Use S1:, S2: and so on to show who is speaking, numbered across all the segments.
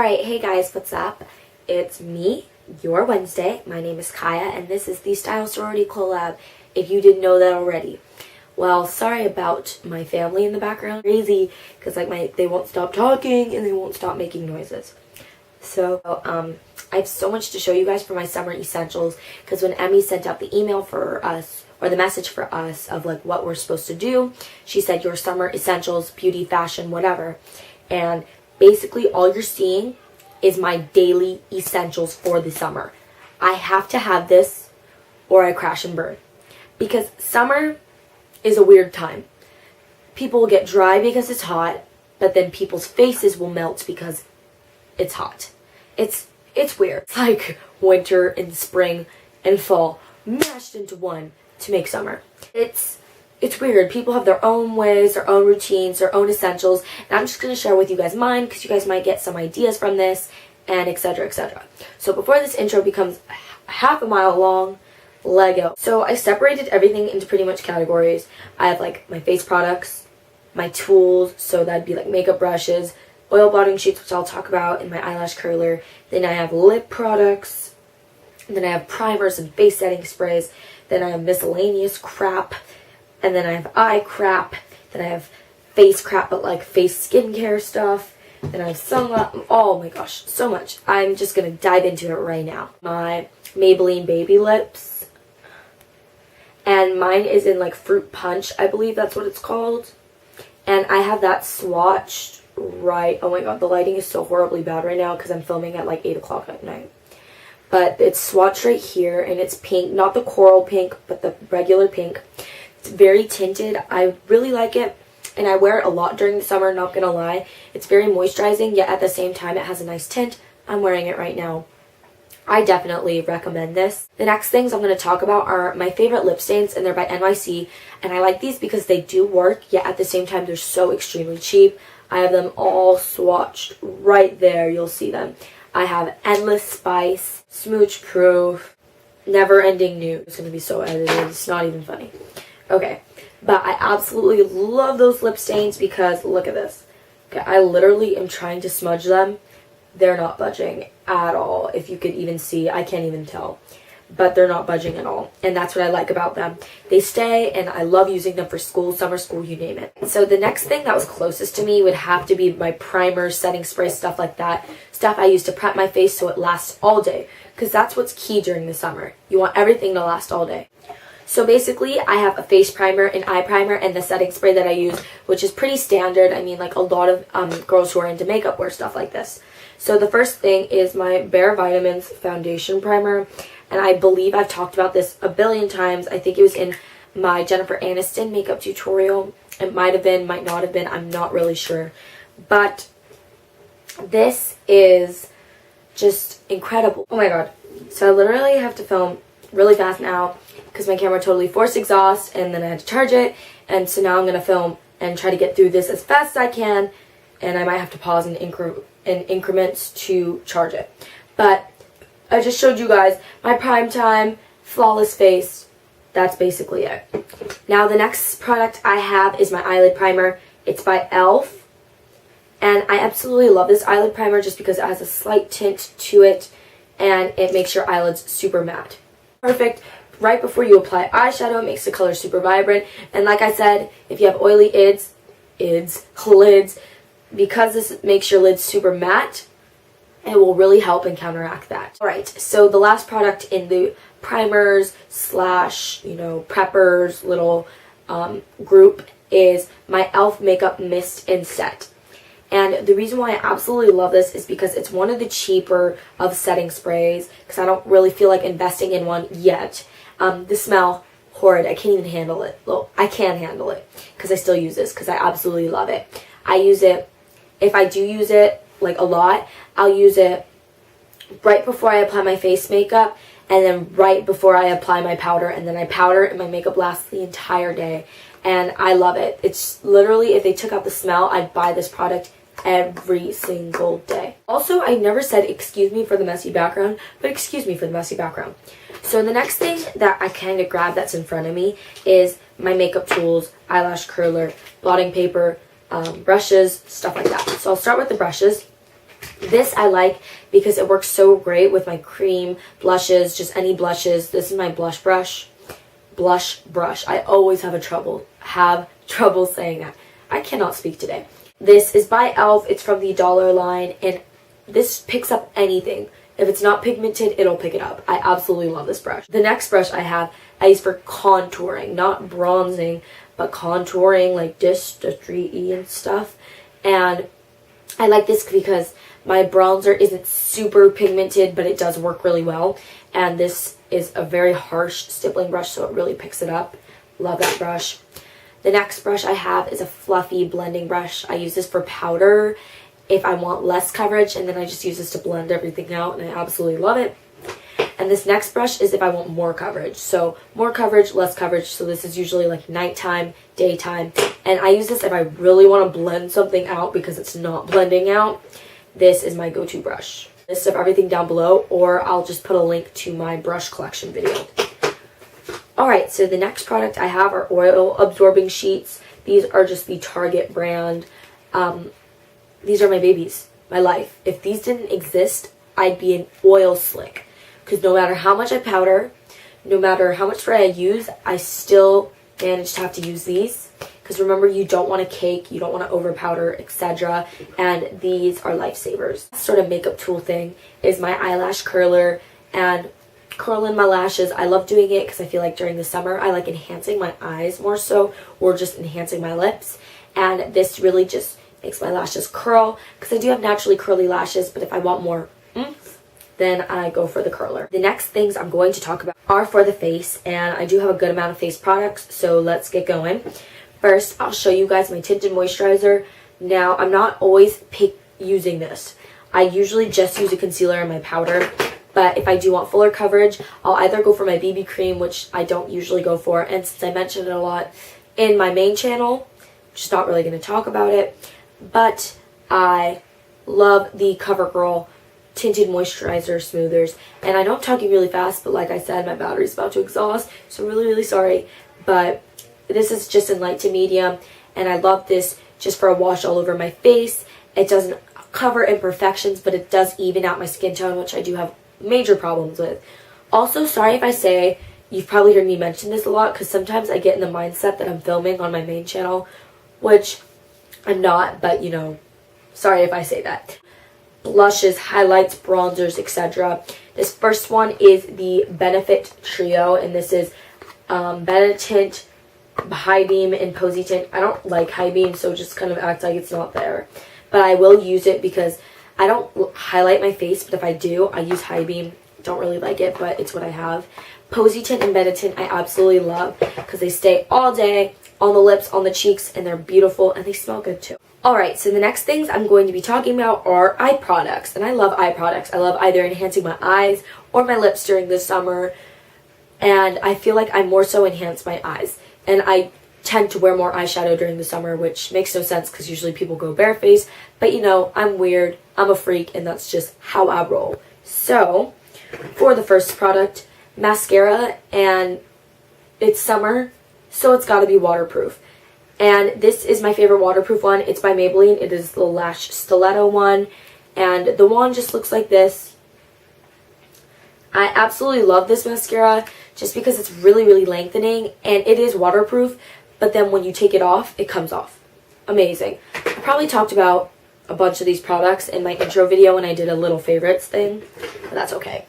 S1: Alright, hey guys, what's up? It's me, your Wednesday. My name is Kaya, and this is the Style Sorority Collab, if you didn't know that already. Well, sorry about my family in the background. Crazy, because they won't stop talking, and they won't stop making noises. So, I have so much to show you guys for my summer essentials, because when Emmy sent out the email for us, or the message for us of like what we're supposed to do, she said your summer essentials, beauty, fashion, whatever. And basically all you're seeing is my daily essentials for the summer. I have to have this or I crash and burn. Because summer is a weird time. People will get dry because it's hot, but then people's faces will melt because it's hot. It's weird. It's like winter and spring and fall mashed into one to make summer. It's weird. People have their own ways, their own routines, their own essentials, and I'm just going to share with you guys mine because you guys might get some ideas from this, and etc, etc. So before this intro becomes half a mile long, Lego. So I separated everything into pretty much categories. I have like my face products, my tools, so that'd be like makeup brushes, oil blotting sheets, which I'll talk about, and my eyelash curler. Then I have lip products, and then I have primers and face setting sprays. Then I have miscellaneous crap. And then I have eye crap. Then I have face crap, but like face skincare stuff. Then I have sunglasses. Oh my gosh, so much. I'm just going to dive into it right now. My Maybelline Baby Lips. And mine is in like Fruit Punch, I believe that's what it's called. And I have that swatched right. Oh my god, the lighting is so horribly bad right now because I'm filming at like 8 o'clock at night. But it's swatched right here, and it's pink. Not the coral pink, but the regular pink. It's very tinted. I really like it, and I wear it a lot during the summer, not gonna lie. It's very moisturizing, yet at the same time it has a nice tint. I'm wearing it right now. I definitely recommend this. The next things I'm going to talk about are my favorite lip stains, and they're by NYC, and I like these because they do work, yet at the same time they're so extremely cheap. I have them all swatched right there. You'll see them. I have Endless Spice, Smooch Proof, Never Ending Nude. It's going to be so edited. It's not even funny. Okay, but I absolutely love those lip stains because look at this. Okay, I literally am trying to smudge them. They're not budging at all. If you could even see, I can't even tell. But they're not budging at all. And that's what I like about them. They stay, and I love using them for school, summer school, you name it. So the next thing that was closest to me would have to be my primers, setting spray, stuff like that. Stuff I use to prep my face so it lasts all day. Because that's what's key during the summer. You want everything to last all day. So basically, I have a face primer, an eye primer, and the setting spray that I use, which is pretty standard. I mean, like a lot of girls who are into makeup wear stuff like this. So the first thing is my Bare Vitamins Foundation Primer. And I believe I've talked about this a billion times. I think it was in my Jennifer Aniston makeup tutorial. It might have been, might not have been. I'm not really sure. But this is just incredible. Oh my god. So I literally have to film really fast now because my camera totally forced exhaust, and then I had to charge it. And so now I'm going to film and try to get through this as fast as I can. And I might have to pause in increments to charge it. But I just showed you guys my prime time flawless face. That's basically it. Now the next product I have is my eyelid primer. It's by e.l.f. And I absolutely love this eyelid primer just because it has a slight tint to it and it makes your eyelids super matte. Perfect. Right before you apply eyeshadow, it makes the color super vibrant. And like I said, if you have oily lids, because this makes your lids super matte, it will really help and counteract that. Alright, so the last product in the primers slash, preppers little group is my e.l.f. Makeup Mist and Set. And the reason why I absolutely love this is because it's one of the cheaper of setting sprays, because I don't really feel like investing in one yet. The smell, horrid. I can't even handle it. Well, I can handle it because I still use this because I absolutely love it. I use it, if I do use it, like a lot, I'll use it right before I apply my face makeup, and then right before I apply my powder, and then I powder and my makeup lasts the entire day. And I love it. It's literally, if they took out the smell, I'd buy this product every single day. Also, I never said excuse me for the messy background, but excuse me for the messy background. So the next thing that I kind of grabbed that's in front of me is my makeup tools, eyelash curler, blotting paper, brushes, stuff like that. So I'll start with the brushes. This I like because it works so great with my cream, blushes, just any blushes. This is my blush brush. I always have trouble saying that. I cannot speak today. This is by e.l.f. It's from the dollar line, and this picks up anything. If it's not pigmented, it'll pick it up. I absolutely love this brush. The next brush I use for contouring, not bronzing, but contouring, like this, the 3E and stuff. And I like this because my bronzer isn't super pigmented, but it does work really well. And this is a very harsh stippling brush, so it really picks it up. Love that brush. The next brush I have is a fluffy blending brush. I use this for powder if I want less coverage, and then I just use this to blend everything out, and I absolutely love it. And this next brush is if I want more coverage. So more coverage, less coverage. So this is usually like nighttime, daytime. And I use this if I really want to blend something out because it's not blending out. This is my go-to brush. List of everything down below, or I'll just put a link to my brush collection video. Alright, so the next product I have are oil absorbing sheets. These are just the Target brand. These are my babies, my life. If these didn't exist, I'd be an oil slick. Because no matter how much I powder, no matter how much spray I use, I still manage to have to use these. Because remember, you don't want to cake, you don't want to over powder, etc. And these are lifesavers. Sort of makeup tool thing is my eyelash curler and curl in my lashes. I love doing it because I feel like during the summer I like enhancing my eyes more so, or just enhancing my lips. And this really just makes my lashes curl because I do have naturally curly lashes, but if I want more then I go for the curler. The next things I'm going to talk about are for the face, and I do have a good amount of face products, so let's get going. First, I'll show you guys my tinted moisturizer. Now, I'm not always using this. I usually just use a concealer and my powder, but if I do want fuller coverage, I'll either go for my BB cream, which I don't usually go for, and since I mentioned it a lot in my main channel, I'm just not really going to talk about it, but I love the CoverGirl tinted moisturizer smoothers. And I know I'm talking really fast, but like I said, my battery's about to exhaust, so I'm really sorry. But this is just in light to medium, and I love this just for a wash all over my face. It doesn't cover imperfections, but it does even out my skin tone, which I do have major problems with. Also, sorry if I say, you've probably heard me mention this a lot, because sometimes I get in the mindset that I'm filming on my main channel, which I'm not, but you know, sorry if I say that. Blushes, highlights, bronzers, etc. This first one is the Benefit Trio, and this is Benetint, High Beam, and Posy Tint. I don't like High Beam, so just kind of act like it's not there. But I will use it because I don't highlight my face, but if I do, I use High Beam. Don't really like it, but it's what I have. Posy Tint and Benetint I absolutely love because they stay all day on the lips, on the cheeks, and they're beautiful, and they smell good too. Alright, so the next things I'm going to be talking about are eye products, and I love eye products. I love either enhancing my eyes or my lips during the summer, and I feel like I more so enhance my eyes. And I tend to wear more eyeshadow during the summer, which makes no sense because usually people go barefaced, but you know, I'm weird, I'm a freak, and that's just how I roll. So, for the first product, mascara, and it's summer, so it's gotta be waterproof. And this is my favorite waterproof one. It's by Maybelline. It is the Lash Stiletto one. And the wand just looks like this. I absolutely love this mascara just because it's really lengthening. And it is waterproof. But then when you take it off, it comes off. Amazing. I probably talked about a bunch of these products in my intro video when I did a little favorites thing. But that's okay.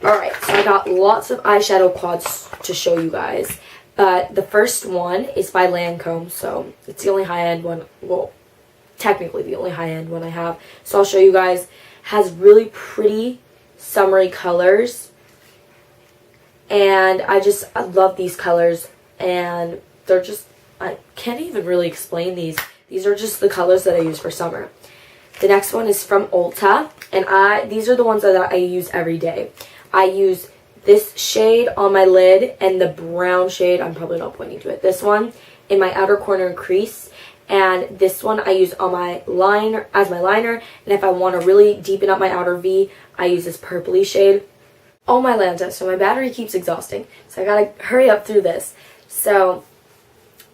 S1: Alright, so I got lots of eyeshadow quads to show you guys. But the first one is by Lancome, so it's the only high-end one, well, technically the only high-end one I have. So I'll show you guys. Has really pretty summery colors, and I love these colors, and they're just, I can't even really explain these. These are just the colors that I use for summer. The next one is from Ulta, and these are the ones that I use every day. I use this shade on my lid and the brown shade, I'm probably not pointing to it, this one in my outer corner crease, and this one I use on my liner as my liner, and if I want to really deepen up my outer V, I use this purpley shade. Oh my Lanta, so my battery keeps exhausting, so I gotta hurry up through this. So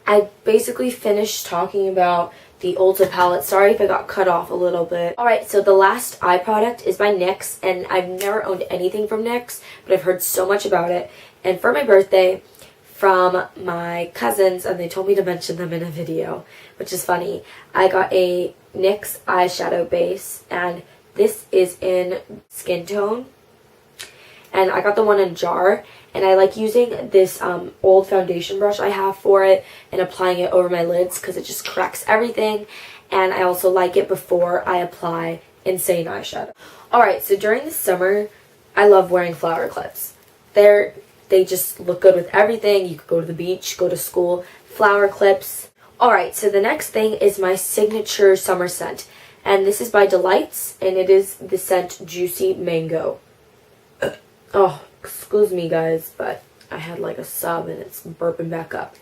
S1: I basically finished talking about the Ulta palette. Sorry if I got cut off a little bit. Alright, so the last eye product is by NYX, and I've never owned anything from NYX, but I've heard so much about it. And for my birthday, from my cousins, and they told me to mention them in a video, which is funny, I got a NYX eyeshadow base, and this is in Skin Tone. And I got the one in jar, and I like using this old foundation brush I have for it and applying it over my lids because it just corrects everything. And I also like it before I apply Insane eyeshadow. Alright, so during the summer, I love wearing flower clips. They just look good with everything. You could go to the beach, go to school, flower clips. Alright, so the next thing is my signature summer scent. And this is by Delights, and it is the scent Juicy Mango. Oh, excuse me guys, but I had like a sub and it's burping back up.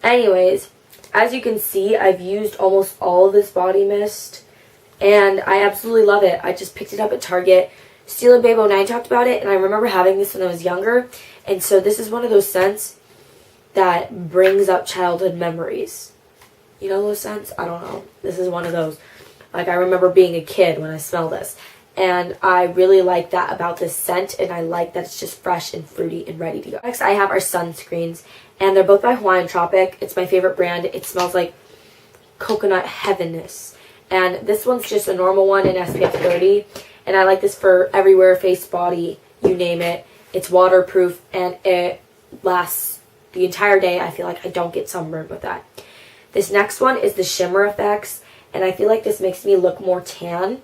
S1: Anyways, as you can see, I've used almost all of this body mist, and I absolutely love it. I just picked it up at Target. Steal and Babe 09 talked about it, and I remember having this when I was younger, and so this is one of those scents that brings up childhood memories. You know those scents? I don't know. This is one of those. Like, I remember being a kid when I smell this. And I really like that about this scent, and I like that it's just fresh and fruity and ready to go. Next I have our sunscreens, and they're both by Hawaiian Tropic. It's my favorite brand. It smells like coconut heavenness. And this one's just a normal one in SPF 30, and I like this for everywhere, face, body, you name it. It's waterproof, and it lasts the entire day. I feel like I don't get sunburned with that. This next one is the Shimmer Effects, and I feel like this makes me look more tan.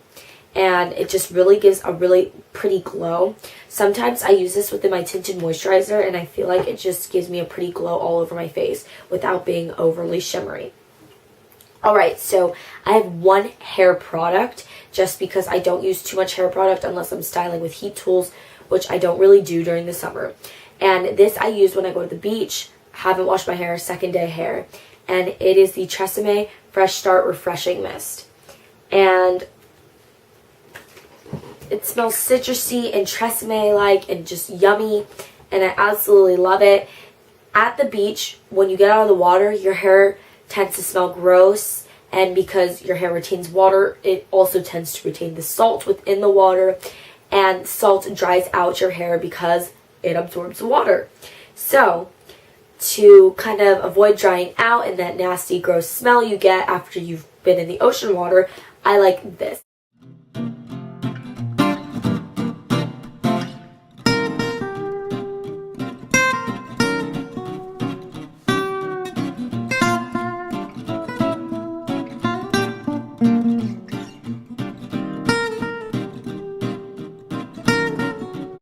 S1: And it just really gives a really pretty glow. Sometimes I use this within my tinted moisturizer, and I feel like it just gives me a pretty glow all over my face without being overly shimmery. Alright, so I have one hair product just because I don't use too much hair product unless I'm styling with heat tools, which I don't really do during the summer. And this I use when I go to the beach, haven't washed my hair, second day hair. And it is the Tresemme Fresh Start Refreshing Mist. And it smells citrusy and Tresemme-like and just yummy, and I absolutely love it. At the beach, when you get out of the water, your hair tends to smell gross, and because your hair retains water, it also tends to retain the salt within the water, and salt dries out your hair because it absorbs the water. So, to kind of avoid drying out and that nasty, gross smell you get after you've been in the ocean water, I like this.